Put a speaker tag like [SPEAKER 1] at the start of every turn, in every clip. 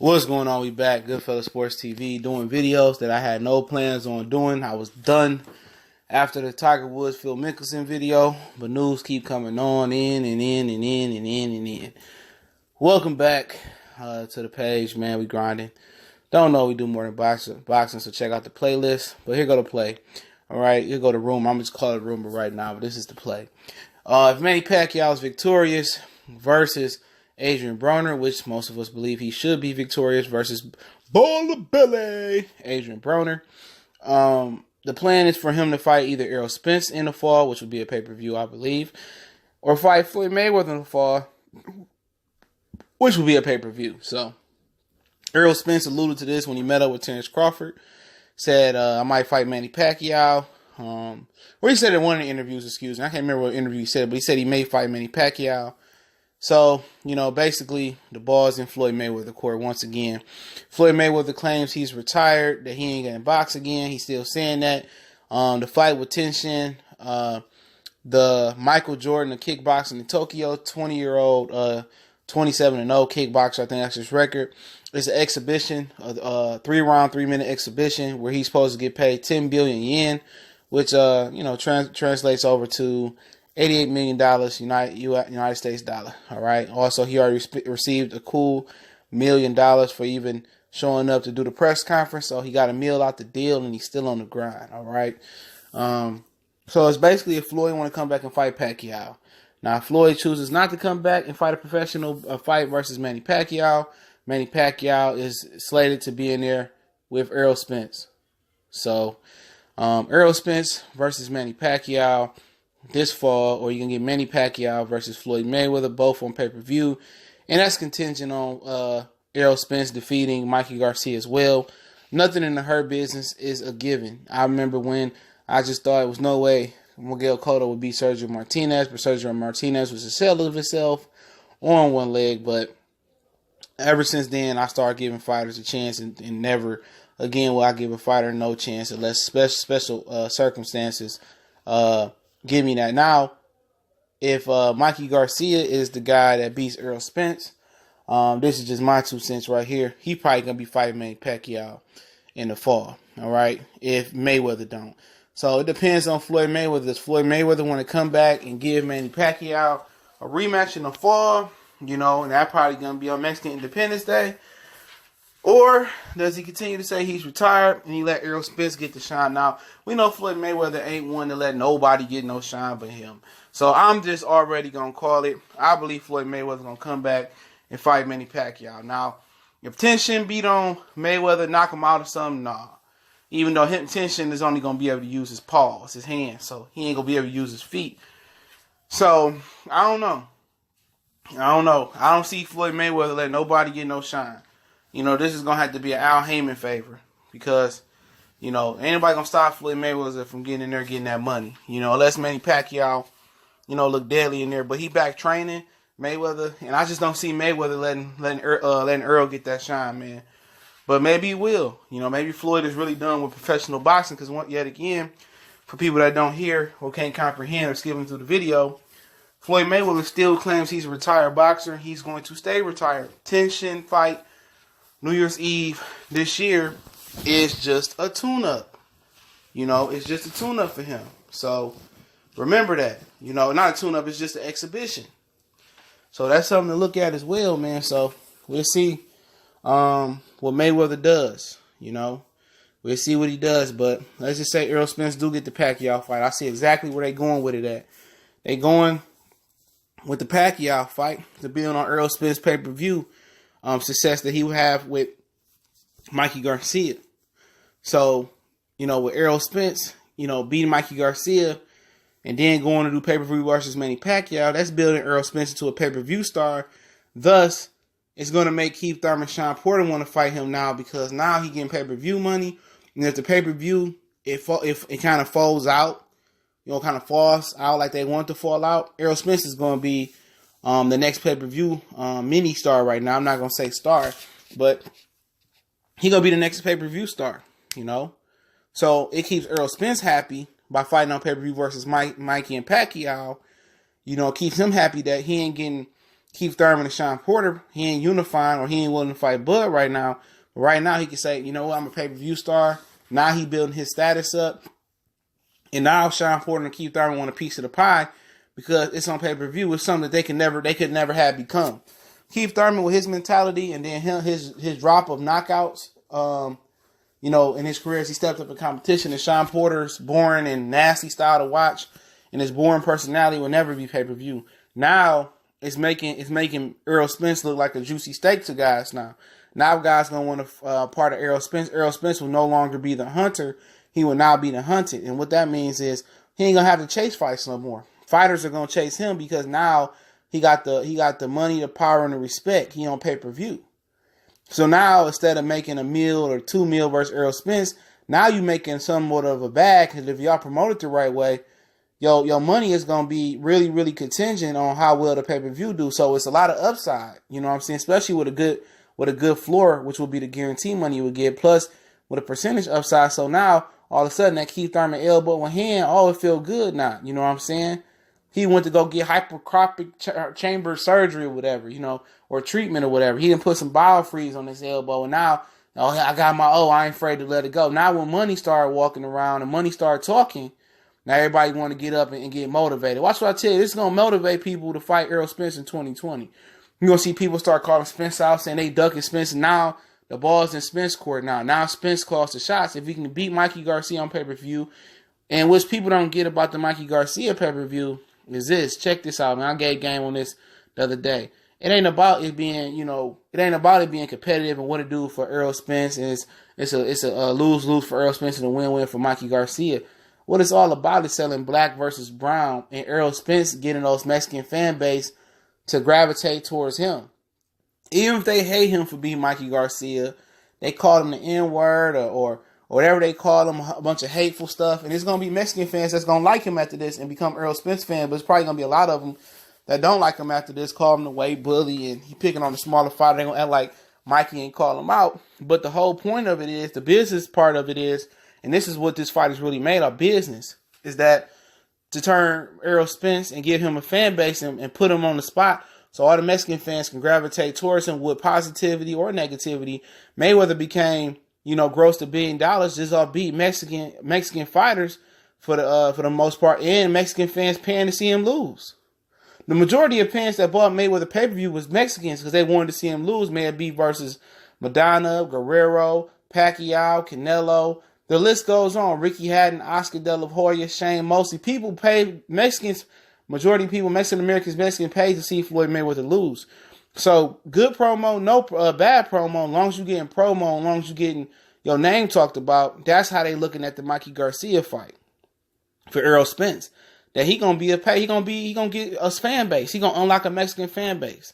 [SPEAKER 1] What's going on? We back. Goodfella Sports TV doing videos that I had no plans on doing. I was done after the Tiger Woods Phil Mickelson video, but news keep coming on in. Welcome back to the page, man. We grinding. Don't know we do more than boxing, so check out the playlist. But here go to play. All right, here go to rumor. I'm just calling it rumor right now, but this is the play. If Manny Pacquiao is victorious versus Adrian Broner, which most of us believe he should be victorious, versus Baller Billy Adrian Broner. The plan is for him to fight either Errol Spence in the fall, which would be a pay-per-view, I believe, or fight Floyd Mayweather in the fall, which would be a pay-per-view. So, Errol Spence alluded to this when he met up with Terrence Crawford. Said, I might fight Manny Pacquiao. Or he said in one of the interviews, I can't remember what interview he said, but he said he may fight Manny Pacquiao. So, basically, the ball's in Floyd Mayweather court once again. Floyd Mayweather claims he's retired, that he ain't going to box again. He's still saying that. The fight with tension, the Michael Jordan of kickboxing in Tokyo, 20-year-old, 27-0 kickboxer, I think that's his record. It's an exhibition, a 3-round, 3-minute exhibition where he's supposed to get paid 10 billion yen, which, translates over to $88 million United States dollar. All right. Also, he already received a cool $1 million for even showing up to do the press conference. So he got a meal out the deal, and he's still on the grind. All right. So it's basically if Floyd want to come back and fight Pacquiao. Now, if Floyd chooses not to come back and fight a professional fight versus Manny Pacquiao, Manny Pacquiao is slated to be in there with Errol Spence. So Errol Spence versus Manny Pacquiao this fall, or you can get Manny Pacquiao versus Floyd Mayweather, both on pay-per-view. And that's contingent on Errol Spence defeating Mikey Garcia as well. Nothing in the Hurt business is a given. I remember when I just thought it was no way Miguel Cotto would beat Sergio Martinez, but Sergio Martinez was a shell of himself on one leg. But ever since then, I started giving fighters a chance, and never again will I give a fighter no chance unless special circumstances give me that. Now, if Mikey Garcia is the guy that beats Errol Spence, this is just my 2 cents right here. He probably going to be fighting Manny Pacquiao in the fall, all right, if Mayweather don't. So it depends on Floyd Mayweather. Does Floyd Mayweather want to come back and give Manny Pacquiao a rematch in the fall, and that probably going to be on Mexican Independence Day? Or does he continue to say he's retired and he let Errol Spence get the shine? Now, we know Floyd Mayweather ain't one to let nobody get no shine but him. So I'm just already going to call it. I believe Floyd Mayweather going to come back and fight Manny Pacquiao. Now, if tension beat on Mayweather, knock him out or something, nah. Even though tension is only going to be able to use his paws, his hands. So he ain't going to be able to use his feet. So, I don't know. I don't see Floyd Mayweather let nobody get no shine. This is going to have to be an Al Heyman favor because, ain't nobody going to stop Floyd Mayweather from getting in there getting that money. Unless Manny Pacquiao, look deadly in there. But he back training Mayweather, and I just don't see Mayweather letting Errol get that shine, man. But maybe he will. Maybe Floyd is really done with professional boxing because, yet again, for people that don't hear or can't comprehend or skipping through the video, Floyd Mayweather still claims he's a retired boxer. He's going to stay retired. Tension fight New Year's Eve this year is just a tune-up. It's just a tune-up for him. So, remember that. Not a tune-up, it's just an exhibition. So, that's something to look at as well, man. So, we'll see what Mayweather does. We'll see what he does. But let's just say Errol Spence do get the Pacquiao fight. I see exactly where they're going with it at. They going with the Pacquiao fight to build on Errol Spence pay-per-view success that he would have with Mikey Garcia. So, with Errol Spence, beating Mikey Garcia and then going to do pay-per-view versus Manny Pacquiao, that's building Errol Spence into a pay-per-view star. Thus, it's going to make Keith Thurman, Sean Porter want to fight him now because now he getting pay-per-view money. And if the pay-per-view, if it kind of falls out, kind of falls out like they want to fall out, Errol Spence is going to be the next pay-per-view mini star right now. I'm not going to say star, but he going to be the next pay-per-view star, So it keeps Errol Spence happy by fighting on pay-per-view versus Mikey and Pacquiao. Keeps him happy that he ain't getting Keith Thurman and Sean Porter, he ain't unifying or he ain't willing to fight Bud right now. But right now he can say, you know what, I'm a pay-per-view star. Now he building his status up. And now Sean Porter and Keith Thurman want a piece of the pie because it's on pay-per-view. It's something that they could never have become. Keith Thurman with his mentality and then his drop of knockouts, in his career as he stepped up in competition, and Sean Porter's boring and nasty style to watch and his boring personality will never be pay-per-view. Now it's making Errol Spence look like a juicy steak to guys now. Now guys gonna want to part of Errol Spence. Errol Spence will no longer be the hunter. He will now be the hunted. And what that means is he ain't gonna have to chase fights no more. Fighters are gonna chase him because now he got the money, the power, and the respect. He on pay-per-view. So now instead of making $1 million or $2 million versus Errol Spence, now you making somewhat of a bag. Because if y'all promote it the right way, your money is gonna be really, really contingent on how well the pay-per-view do. So it's a lot of upside. You know what I'm saying? Especially with a good floor, which will be the guarantee money you would get, plus with a percentage upside. So now all of a sudden that Keith Thurman elbow in hand, it feel good now. You know what I'm saying? He went to go get hypertropic chamber surgery or whatever, or treatment or whatever. He didn't put some biofreeze on his elbow. And now, I got I ain't afraid to let it go. Now when money started walking around and money started talking, now everybody want to get up and get motivated. Watch what I tell you. This is going to motivate people to fight Errol Spence in 2020. You're going to see people start calling Spence out, saying they ducking Spence. And now the ball's in Spence court now. Now Spence calls the shots. If he can beat Mikey Garcia on pay-per-view, and which people don't get about the Mikey Garcia pay-per-view, is this. Check this out, man. I gave game on this the other day. It ain't about it being, being competitive and what it do for Errol Spence. And it's a lose-lose for Errol Spence and a win-win for Mikey Garcia. What it's all about is selling black versus brown and Errol Spence getting those Mexican fan base to gravitate towards him. Even if they hate him for being Mikey Garcia, they call him the N-word or whatever they call him, a bunch of hateful stuff. And there's going to be Mexican fans that's going to like him after this and become Errol Spence fans. But it's probably going to be a lot of them that don't like him after this, call him the weight bully, and he picking on the smaller fighter. They're going to act like Mikey ain't call him out. But the whole point of it is, the business part of it is, and this is what this fight is really made of, business, is that to turn Errol Spence and give him a fan base and put him on the spot so all the Mexican fans can gravitate towards him with positivity or negativity. Mayweather became, grossed $1 billion just off beat Mexican fighters for the most part, and Mexican fans paying to see him lose. The majority of fans that bought Mayweather pay-per-view was Mexicans because they wanted to see him lose. May it be versus Madonna, Guerrero, Pacquiao, Canelo. The list goes on. Ricky Hatton, Oscar De La Hoya, Shane Mosley. People pay Mexicans. Majority of people, Mexican Americans, Mexican, pay to see Floyd Mayweather lose. So good promo, no bad promo. As long as you're getting promo, as long as you're getting your name talked about, that's how they looking at the Mikey Garcia fight for Errol Spence. That he gonna get a fan base. He gonna unlock a Mexican fan base,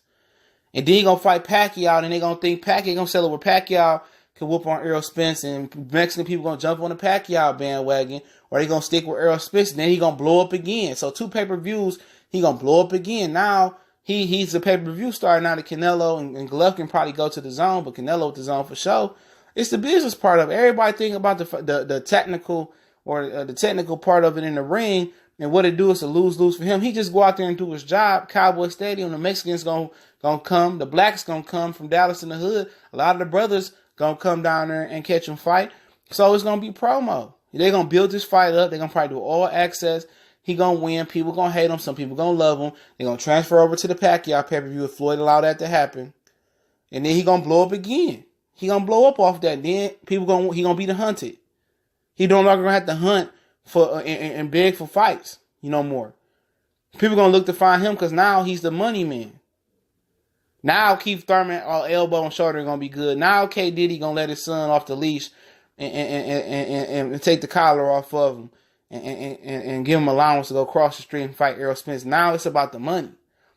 [SPEAKER 1] and then he gonna fight Pacquiao, and they gonna think Pacquiao gonna sell it where Pacquiao can whoop on Errol Spence, and Mexican people gonna jump on the Pacquiao bandwagon, or they gonna stick with Errol Spence, and then he gonna blow up again. So 2 pay-per-views, he gonna blow up again. Now he's a pay-per-view star. Now the Canelo and Golovkin probably go to the zone, but Canelo with the zone for sure. It's the business part of it. Everybody think about the technical or the technical part of it in the ring, and what it do is a lose-lose for him. He just go out there and do his job. Cowboy Stadium, the Mexicans gonna come, the blacks gonna come from Dallas in the hood. A lot of the brothers gonna come down there and catch him fight. So it's gonna be promo. They're gonna build this fight up. They're gonna probably do all access. He gonna win. People gonna hate him. Some people gonna love him. They're gonna transfer over to the Pacquiao pay-per-view if Floyd allow that to happen. And then he gonna blow up again. He gonna blow up off that. Then he gonna be the hunted. He no longer gonna have to hunt for and beg for fights, more. People gonna look to find him because now he's the money man. Now Keith Thurman, elbow and shoulder, gonna be good. Now K Diddy gonna let his son off the leash and take the collar off of him and give him allowance to go across the street and fight Errol Spence. Now it's about the money.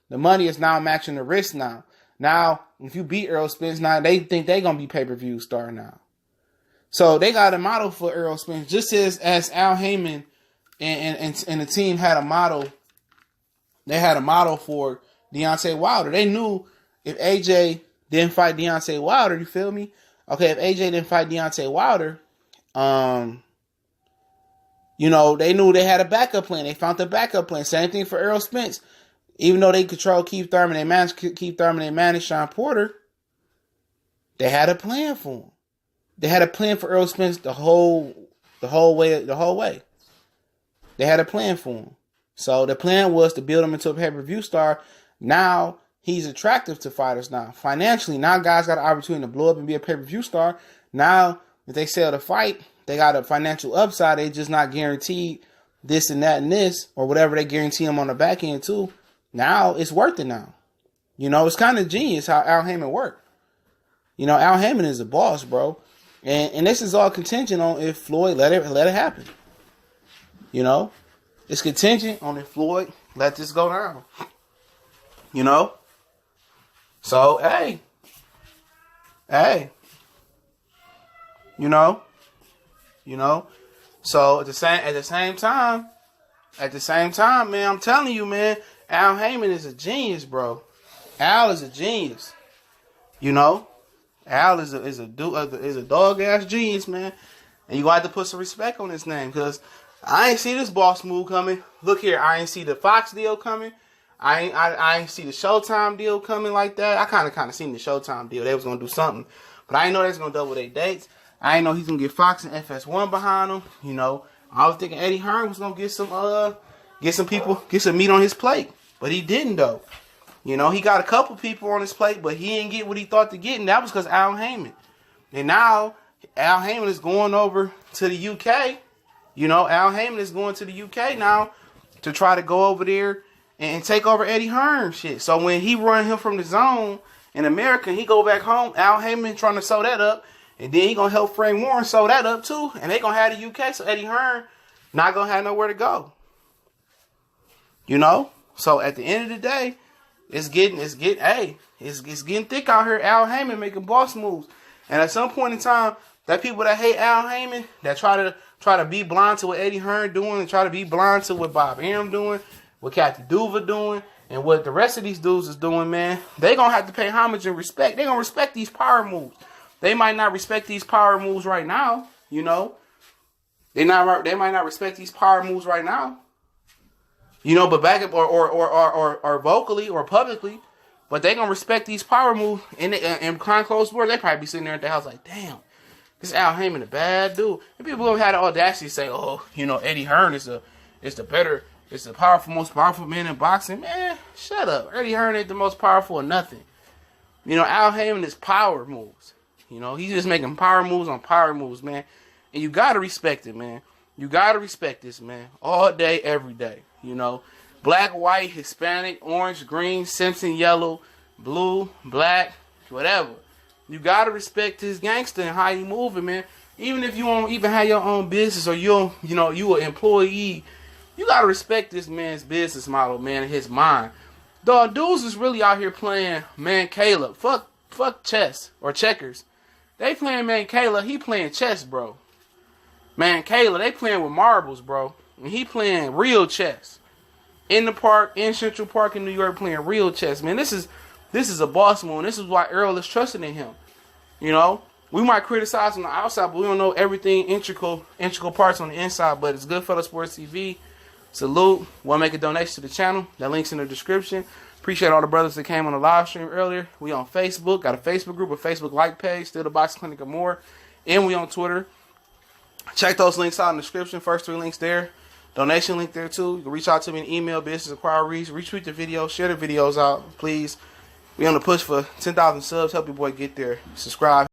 [SPEAKER 1] The money is now matching the risk now. Now, if you beat Errol Spence, now they think they're gonna be pay-per-view star now. So they got a model for Errol Spence, just as Al Heyman and the team had a model. They had a model for Deontay Wilder. They knew if AJ didn't fight Deontay Wilder, you feel me? Okay, if AJ didn't fight Deontay Wilder, they knew they had a backup plan. They found the backup plan. Same thing for Errol Spence. Even though they control Keith Thurman, they manage Keith Thurman, they manage Sean Porter. They had a plan for him. They had a plan for Errol Spence the whole way. They had a plan for him. So the plan was to build him into a pay-per-view star. Now he's attractive to fighters now. Financially, now guys got an opportunity to blow up and be a pay-per-view star. Now, if they sell the fight, they got a financial upside. They just not guaranteed this and that and this, or whatever they guarantee them on the back end too. Now it's worth it now. You know, it's kind of genius how Al Heyman worked. You know, Al Heyman is a boss, bro. And this is all contingent on if Floyd let it happen. You know? It's contingent on if Floyd let this go down. You know? So, hey. You know? So at the same time, man, I'm telling you, man, Al Heyman is a genius, bro. Al is a genius. You know? Al is a dog ass genius, man. And you gonna have to put some respect on his name, because I ain't see this boss move coming. Look here, I ain't see the Fox deal coming. I ain't see the Showtime deal coming like that. I kind of seen the Showtime deal. They was gonna do something, but I ain't know they was gonna double their dates. I ain't know he's gonna get Fox and FS1 behind him. You know, I was thinking Eddie Hearn was gonna get some meat on his plate, but he didn't though. You know, he got a couple people on his plate, but he didn't get what he thought to get, and that was because Al Heyman. And now Al Heyman is going over to the UK. You know, Al Heyman is going to the UK now to try to go over there and take over Eddie Hearn shit. So when he run him from the zone in America, he go back home, Al Heyman trying to sew that up, and then he gonna help Frank Warren sew that up too, and they gonna have the UK, so Eddie Hearn not gonna have nowhere to go. You know? So at the end of the day, it's getting thick out here. Al Heyman making boss moves, and at some point in time, that people that hate Al Heyman, that try to be blind to what Eddie Hearn doing, and try to be blind to what Bob Arum doing, what Kathy Duva doing, and what the rest of these dudes is doing, man, they gonna have to pay homage and respect. They gonna respect these power moves. They might not respect these power moves right now, you know. They might not respect these power moves right now. You know, but back up or vocally or publicly, but they gonna respect these power moves in behind closed doors. They probably be sitting there at the house like, damn, this Al Heyman a bad dude. And people gonna have the audacity to say, oh, you know, Eddie Hearn is the most powerful man in boxing. Man, shut up. Eddie Hearn ain't the most powerful or nothing. You know, Al Heyman is power moves. You know, he's just making power moves on power moves, man. And you gotta respect it, man. You gotta respect this, man. All day, every day. You know, black, white, Hispanic, orange, green, Simpson, yellow, blue, black, whatever. You gotta respect this gangster and how he moving, man. Even if you don't even have your own business, or you an employee, you gotta respect this man's business model, man, and his mind. Dog, dudes is really out here playing Man Caleb. Fuck chess or checkers. They playing Man Caleb. He playing chess, bro. Man Caleb, they playing with marbles, bro. And he playing real chess. In the park, in Central Park in New York, playing real chess, man. This is a boss move. This is why Errol is trusting in him. You know, we might criticize on the outside, but we don't know everything integral parts on the inside. But it's Goodfellas Sports TV. Salute. Want to make a donation to the channel? That link's in the description. Appreciate all the brothers that came on the live stream earlier. We on Facebook. Got a Facebook group, a Facebook like page, Still the Box Clinic and more. And we on Twitter. Check those links out in the description. First 3 links there. Donation link there too. You can reach out to me in email, business inquiries. Retweet the video. Share the videos out, please. We on the push for 10,000 subs. Help your boy get there. Subscribe.